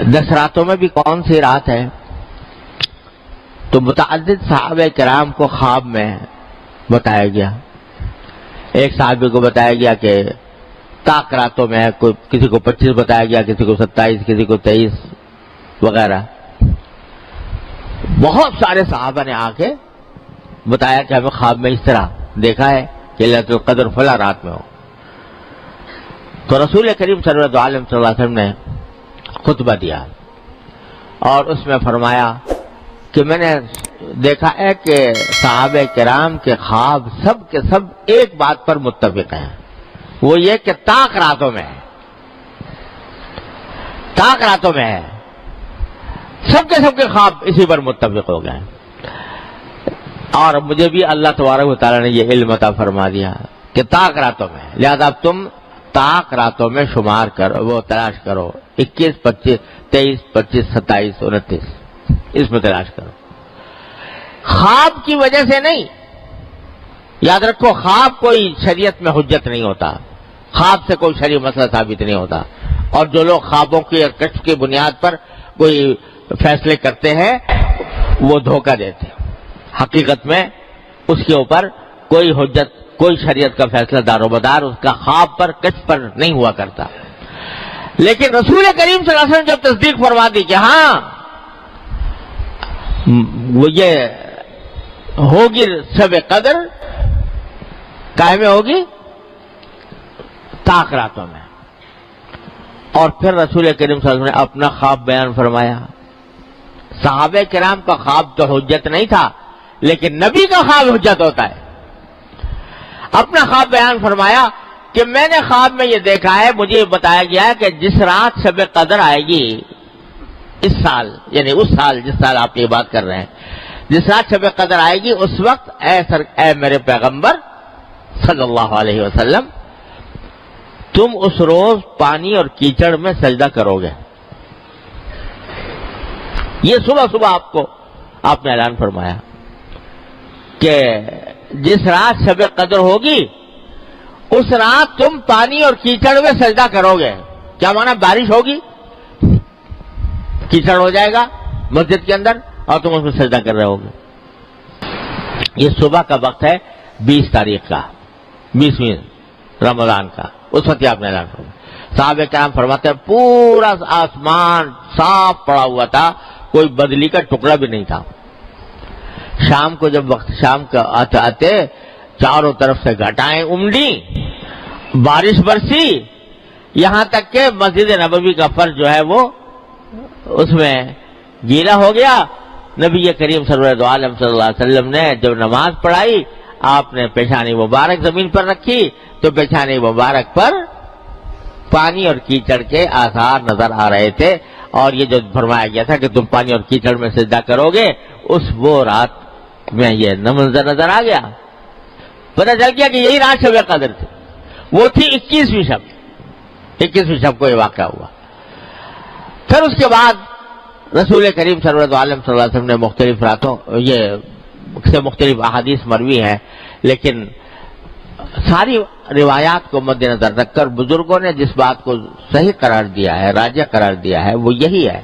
10 راتوں میں بھی کون سی رات ہے؟ تو متعدد صحابہ کرام کو خواب میں بتایا گیا. ایک صحابی کو بتایا گیا کہ طاق راتوں میں ہے، کسی کو 25 بتایا گیا، کسی کو 27، کسی کو 23 وغیرہ. بہت سارے صحابہ نے آ کے بتایا کہ ہمیں خواب میں اس طرح دیکھا ہے کہ ليلۃ القدر فلاں رات میں ہو. تو رسول کریم صلی اللہ علیہ وسلم نے خطبہ دیا اور اس میں فرمایا کہ میں نے دیکھا ہے کہ صحابہ کرام کے خواب سب کے سب ایک بات پر متفق ہیں، وہ یہ کہ طاق راتوں میں ہے، طاق راتوں میں ہے. سب کے خواب اسی پر متفق ہو گئے. اور مجھے بھی اللہ تبارک و تعالیٰ نے یہ علم عطا فرما دیا کہ طاق راتوں میں ہے، لہذا اب تم طاق راتوں میں شمار کرو، وہ تلاش کرو، 21، 25، 23، 25، 27، 29 اس میں تلاش کرو. خواب کی وجہ سے نہیں، یاد رکھو خواب کوئی شریعت میں حجت نہیں ہوتا، خواب سے کوئی شرعی مسئلہ ثابت نہیں ہوتا. اور جو لوگ خوابوں کی کشف کی بنیاد پر کوئی فیصلے کرتے ہیں وہ دھوکہ دیتے ہیں. حقیقت میں اس کے اوپر کوئی حجت، کوئی شریعت کا فیصلہ دار و مدار اس کا خواب پر کشف پر نہیں ہوا کرتا. لیکن رسول کریم صلی اللہ علیہ وسلم جب تصدیق فرما دی کہ ہاں وہ یہ ہوگی شب قدر، کائے میں ہوگی؟ طاق راتوں میں. اور پھر رسول کریم صلی اللہ علیہ وسلم نے اپنا خواب بیان فرمایا. صحابہ کرام کا خواب تو حجت نہیں تھا، لیکن نبی کا خواب حجت ہوتا ہے. اپنا خواب بیان فرمایا کہ میں نے خواب میں یہ دیکھا ہے، مجھے یہ بتایا گیا ہے کہ جس رات شب قدر آئے گی اس سال، یعنی اس سال جس سال آپ یہ بات کر رہے ہیں، جس رات شب قدر آئے گی اس وقت اے میرے پیغمبر صلی اللہ علیہ وسلم، تم اس روز پانی اور کیچڑ میں سجدہ کرو گے. یہ صبح آپ نے اعلان فرمایا کہ جس رات شب قدر ہوگی اس رات تم پانی اور کیچڑ میں سجدہ کرو گے. کیا مانا؟ بارش ہوگی، کیچڑ ہو جائے گا مسجد کے اندر اور تم اس میں سجدہ کر رہے ہوگے. یہ صبح کا وقت ہے 20 تاریخ کا، 20ویں رمضان کا. اس وقت آپ نے اعلان فرمایا. صحابہ کرام فرماتے ہیں پورا آسمان صاف پڑا ہوا تھا، کوئی بدلی کا ٹکڑا بھی نہیں تھا. شام کو جب وقت شام کا آتے چاروں طرف سے گھٹائیں امڑی، بارش برسی، یہاں تک کہ مسجد نبوی کا فرش جو ہے وہ اس میں گیلا ہو گیا. نبی کریم صلی اللہ علیہ وسلم نے جب نماز پڑھائی، آپ نے پیشانی مبارک زمین پر رکھی تو پیشانی مبارک پر پانی اور کیچڑ کے آثار نظر آ رہے تھے. اور یہ جو فرمایا گیا تھا کہ تم پانی اور کیچڑ میں سجدہ کرو گے، وہ رات میں یہ منظر نظر آ گیا. پتہ چل گیا کہ یہی رات شب قدر تھی. وہ تھی 21ویں شب. 21ویں شب کو یہ واقعہ ہوا. پھر اس کے بعد رسول کریم صلی اللہ علیہ وسلم نے مختلف راتوں سے مختلف احادیث مروی ہیں، لیکن ساری روایات کو مد نظر رکھ کر بزرگوں نے جس بات کو صحیح قرار دیا ہے، راجح قرار دیا ہے، وہ یہی ہے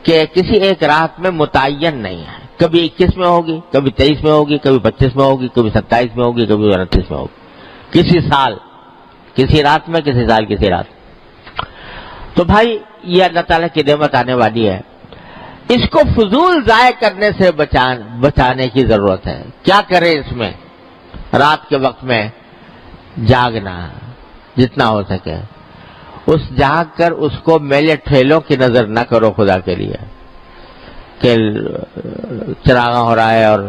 کہ کسی ایک رات میں متعین نہیں ہے. کبھی 21 میں ہوگی، کبھی 23 میں ہوگی، کبھی 25 میں ہوگی، کبھی 27 میں ہوگی، کبھی 29 میں ہوگی. کسی سال کسی رات میں، کسی سال کسی رات. تو بھائی یہ اللہ تعالیٰ کی نعمت آنے والی ہے، اس کو فضول ضائع کرنے سے بچانے کی ضرورت ہے. کیا کریں اس میں؟ رات کے وقت میں جاگنا جتنا ہو سکے. اس جاگ کر اس کو میلے ٹھیلوں کی نظر نہ کرو خدا کے لیے کہ چراغاں ہو رہا ہے اور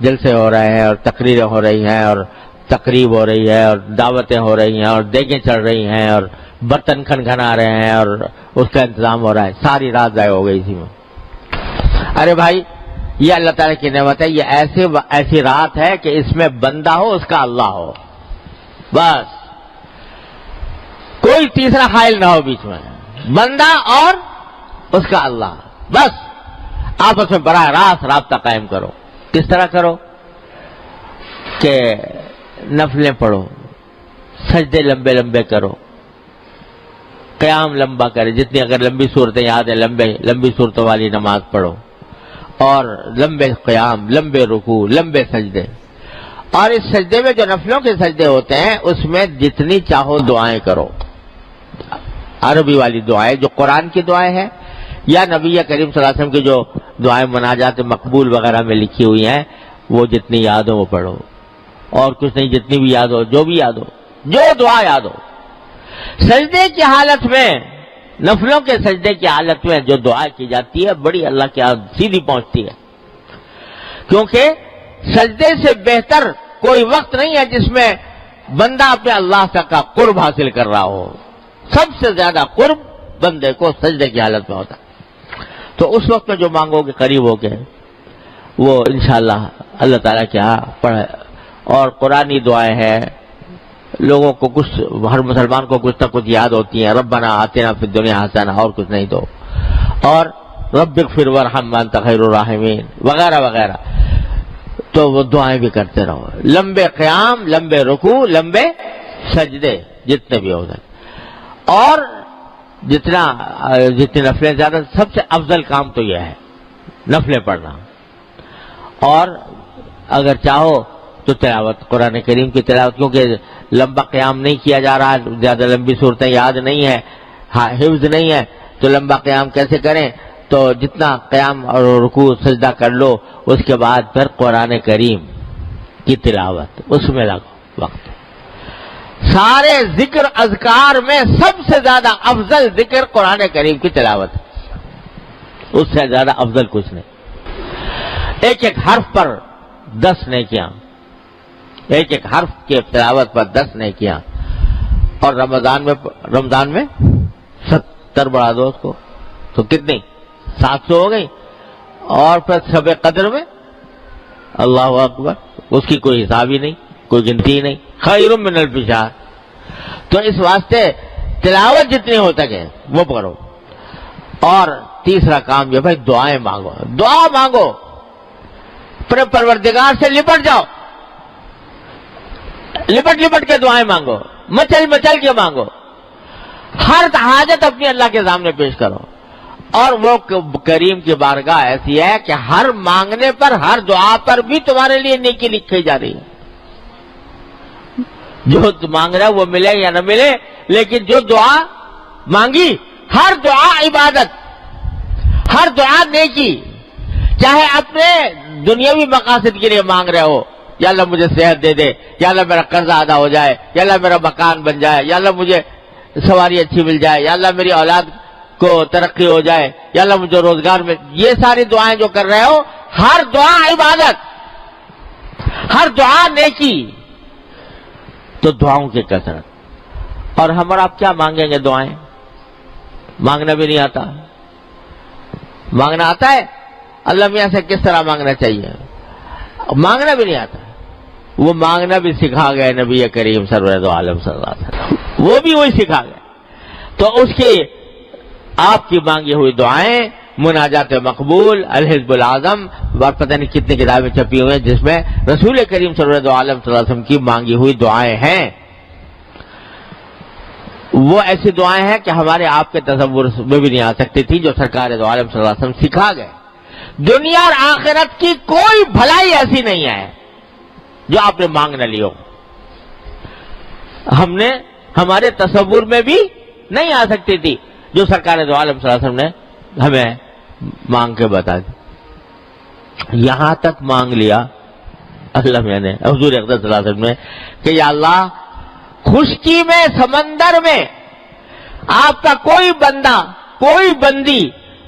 جلسے ہو رہے ہیں اور تقریریں ہو رہی ہیں اور تقریب ہو رہی ہے اور دعوتیں ہو رہی ہیں اور دیگیں چڑھ رہی ہیں اور برتن کھنکھنا رہے ہیں اور اس کا انتظام ہو رہا ہے. ساری رات ضائع ہو گئی اسی میں. ارے بھائی یہ اللہ تعالیٰ کی نعمت ہے. یہ ایسی رات ہے کہ اس میں بندہ ہو، اس کا اللہ ہو، بس کوئی تیسرا حائل نہ ہو بیچ میں. بندہ اور اس کا اللہ، بس آپس میں براہ راست رابطہ قائم کرو. کس طرح کرو؟ کہ نفلیں پڑھو، سجدے لمبے لمبے کرو، قیام لمبا کرے، جتنی اگر لمبی صورتیں یاد ہیں لمبی صورتوں والی نماز پڑھو، اور لمبے قیام، لمبے رکوع، لمبے سجدے. اور اس سجدے میں جو نفلوں کے سجدے ہوتے ہیں اس میں جتنی چاہو دعائیں کرو. عربی والی دعائیں جو قرآن کی دعائیں ہیں یا نبی کریم صلی اللہ علیہ وسلم کی جو دعائیں مناجات مقبول وغیرہ میں لکھی ہوئی ہیں وہ جتنی یاد ہو وہ پڑھو، اور کچھ نہیں، جتنی بھی یاد ہو، جو بھی یاد ہو، جو دعا یاد ہو. سجدے کی حالت میں، نفلوں کے سجدے کی حالت میں جو دعا کی جاتی ہے بڑی اللہ کے ہاں سیدھی پہنچتی ہے، کیونکہ سجدے سے بہتر کوئی وقت نہیں ہے جس میں بندہ اپنے اللہ کا قرب حاصل کر رہا ہو. سب سے زیادہ قرب بندے کو سجدے کی حالت میں ہوتا ہے. تو اس وقت میں جو مانگو گے قریب ہو کے وہ انشاءاللہ اللہ تعالیٰ کے ہاں پڑھے. اور قرآنی دعائیں ہیں، لوگوں کو کچھ، ہر مسلمان کو کچھ نہ کچھ یاد ہوتی ہیں، ربنا آتنا فی الدنیا حسنہ، اور کچھ نہیں تو، اور رب اغفر وارحم وانت خیر الراحمین وغیرہ وغیرہ. تو وہ دعائیں بھی کرتے رہو، لمبے قیام، لمبے رکوع، لمبے سجدے جتنے بھی ہو جائے. اور جتنی نفلیں زیادہ، سب سے افضل کام تو یہ ہے نفلیں پڑھنا. اور اگر چاہو تو تلاوت، قرآن کریم کی تلاوت، کیونکہ لمبا قیام نہیں کیا جا رہا، زیادہ لمبی صورتیں یاد نہیں ہے، حفظ نہیں ہے، تو لمبا قیام کیسے کریں؟ تو جتنا قیام اور رکوع سجدہ کر لو، اس کے بعد پھر قرآن کریم کی تلاوت، اس میں لگو وقت. سارے ذکر اذکار میں سب سے زیادہ افضل ذکر قرآن کریم کی تلاوت، اس سے زیادہ افضل کچھ نہیں. ایک ایک حرف پر 10 نیکیاں، ایک ایک حرف کی تلاوت پر 10 نیکیاں. اور رمضان میں 70 بڑھا دو اس کو تو کتنی؟ 700 ہو گئی. اور پھر شب قدر میں اللہ اکبر، اس کی کوئی حساب ہی نہیں، کوئی گنتی نہیں، خیر من الف شہر. تو اس واسطے تلاوت جتنی ہو سکے وہ پڑھو. اور تیسرا کام یہ بھائی دعائیں مانگو، دعا مانگو، اپنے پروردگار سے لپٹ جاؤ، لپٹ کے دعائیں مانگو، مچل کے مانگو. ہر حاجت اپنی اللہ کے سامنے پیش کرو. اور وہ کریم کی بارگاہ ایسی ہے کہ ہر مانگنے پر، ہر دعا پر بھی تمہارے لیے نیکی لکھی جا رہی ہے. جو مانگ رہا ہے وہ ملے یا نہ ملے، لیکن جو دعا مانگی، ہر دعا عبادت، ہر دعا نیکی. چاہے اپنے دنیاوی مقاصد کے لیے مانگ رہے ہو، یا اللہ مجھے صحت دے دے، یا اللہ میرا قرضہ ادا ہو جائے، یا اللہ میرا مکان بن جائے، یا اللہ مجھے سواری اچھی مل جائے، یا اللہ میری اولاد کو ترقی ہو جائے، یا اللہ مجھے روزگار میں، یہ ساری دعائیں جو کر رہے ہو، ہر دعا عبادت، ہر دعا نیکی. تو دعاؤں کی کثرت. اور ہم اور آپ کیا مانگیں گے؟ دعائیں مانگنا بھی نہیں آتا. مانگنا آتا ہے اللہ میاں سے کس طرح مانگنا چاہیے، مانگنا بھی نہیں آتا. وہ مانگنا بھی سکھا گئے نبی کریم سرور دو عالم صلی اللہ علیہ وسلم، وہ بھی وہی سکھا گئے. تو اس کی آپ کی مانگی ہوئی دعائیں، مناجات مقبول، الحزب العظم، اور پتہ نہیں کتنی کتابیں چھپی ہوئی ہیں جس میں رسول کریم صلی اللہ علیہ وسلم کی مانگی ہوئی دعائیں ہیں. وہ ایسی دعائیں ہیں کہ ہمارے آپ کے تصور میں بھی نہیں آ سکتی تھی، جو سرکار دو عالم صلی اللہ علیہ وسلم سکھا گئے. دنیا اور آخرت کی کوئی بھلائی ایسی نہیں ہے جو آپ نے مانگ نہ لی ہو. ہمارے تصور میں بھی نہیں آ سکتی تھی جو سرکار دو عالم صلی اللہ علیہ وسلم نے ہمیں مانگ کے بتا دی. یہاں تک مانگ لیا اللہ میں نے، حضور اقدس صلی اللہ علیہ وسلم نے، کہ یا اللہ خشکی میں، سمندر میں آپ کا کوئی بندہ، کوئی بندی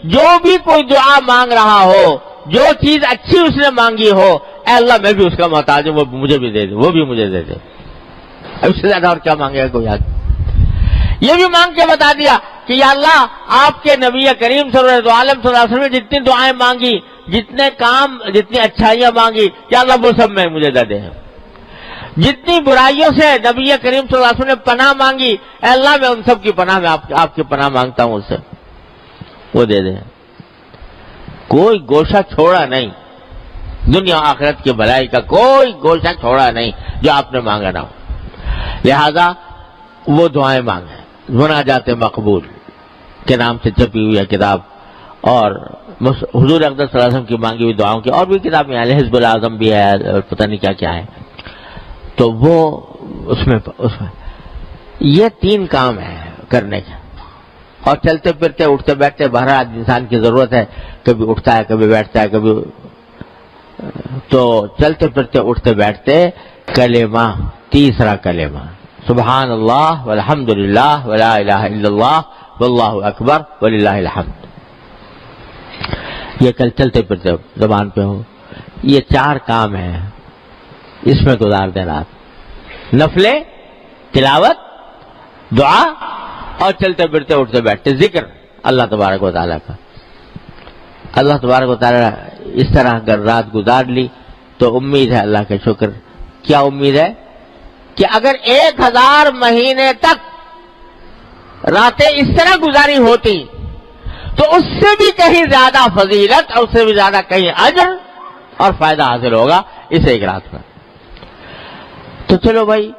جو بھی کوئی دعا مانگ رہا ہو، جو چیز اچھی اس نے مانگی ہو، اے اللہ میں بھی اس کا محتاج ہوں، وہ مجھے بھی دے دے، وہ بھی مجھے دے دے. اس سے زیادہ اور کیا مانگے گا کوئی آدمی؟ یہ بھی مانگ کے بتا دیا کہ یا اللہ آپ کے نبی کریم صلی اللہ علیہ وسلم نے جتنی دعائیں مانگی، جتنے کام، جتنی اچھائیاں مانگی، یا اللہ وہ سب میں مجھے دے دے. جتنی برائیوں سے نبی کریم صلی اللہ علیہ وسلم نے پناہ مانگی، اے اللہ میں ان سب کی پناہ میں آپ کی پناہ مانگتا ہوں، اس سے وہ دے دے. کوئی گوشہ چھوڑا نہیں، دنیا آخرت کی بھلائی کا کوئی گوشہ چھوڑا نہیں جو آپ نے مانگا نہ ہو. لہذا وہ دعائیں مانگیں. مناجات مقبول کے نام سے چھپی ہوئی ہے کتاب، اور حضور اقدس صلی اللہ علیہ وسلم کی مانگی ہوئی دعاؤں کی اور بھی کتابیں ہیں، حزب الاعظم بھی ہے، پتہ نہیں کیا کیا ہے. تو وہ اس میں یہ 3 کام ہیں کرنے کے. اور چلتے پھرتے اٹھتے بیٹھتے بہرحال انسان کی ضرورت ہے، کبھی اٹھتا ہے کبھی بیٹھتا ہے کبھی. تو چلتے پھرتے اٹھتے بیٹھتے کلمہ، تیسرا کلمہ سبحان اللہ والحمد للہ ولا الہ الا اللہ واللہ اکبر وللہ الحمد، یہ کل چلتے پھرتے زبان پہ ہو. یہ 4 کام ہیں، اس میں گزار دیں رات. نفلیں، تلاوت، دعا، اور چلتے پھرتے اٹھتے بیٹھتے ذکر اللہ تبارک و تعالیٰ کا. اللہ تبارک و تعالیٰ اس طرح اگر رات گزار لی تو امید ہے اللہ کا شکر. کیا امید ہے؟ کہ اگر 1000 مہینے تک راتیں اس طرح گزاری ہوتی تو اس سے بھی کہیں زیادہ فضیلت اور اس سے بھی زیادہ کہیں اجر اور فائدہ حاصل ہوگا اس ایک رات میں. تو چلو بھائی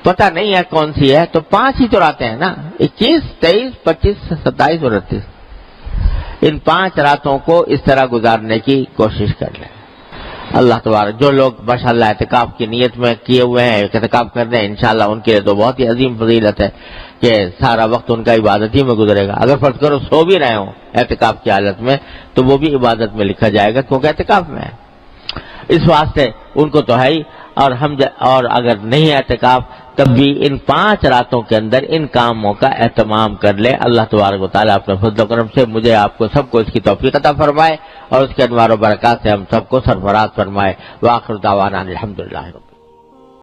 پتہ نہیں ہے کون سی ہے، تو 5 ہی تو راتیں ہیں نا، 21، 23، 25، 27 اور 29. ان 5 راتوں کو اس طرح گزارنے کی کوشش کر لیں. اللہ تبارک، جو لوگ ماشاءاللہ اعتکاف کی نیت میں کیے ہوئے ہیں، اعتکاف کر رہے ہیں، انشاءاللہ ان کے لیے تو بہت ہی عظیم فضیلت ہے کہ سارا وقت ان کا عبادت ہی میں گزرے گا. اگر فرض کرو سو بھی رہے ہوں اعتکاف کی حالت میں تو وہ بھی عبادت میں لکھا جائے گا کیونکہ اعتکاف میں ہے. اس واسطے ان کو تو ہے ہی. اور اگر نہیں اعتکاف تب بھی ان 5 راتوں کے اندر ان کاموں کا اہتمام کر لے. اللہ تبارک و تعالیٰ اپنے فضل و کرم سے مجھے آپ کو سب کو اس کی توفیق عطا فرمائے اور اس کے انوار و برکات سے ہم سب کو سرفراز فرمائے. وآخر دعوانا الحمدللہ.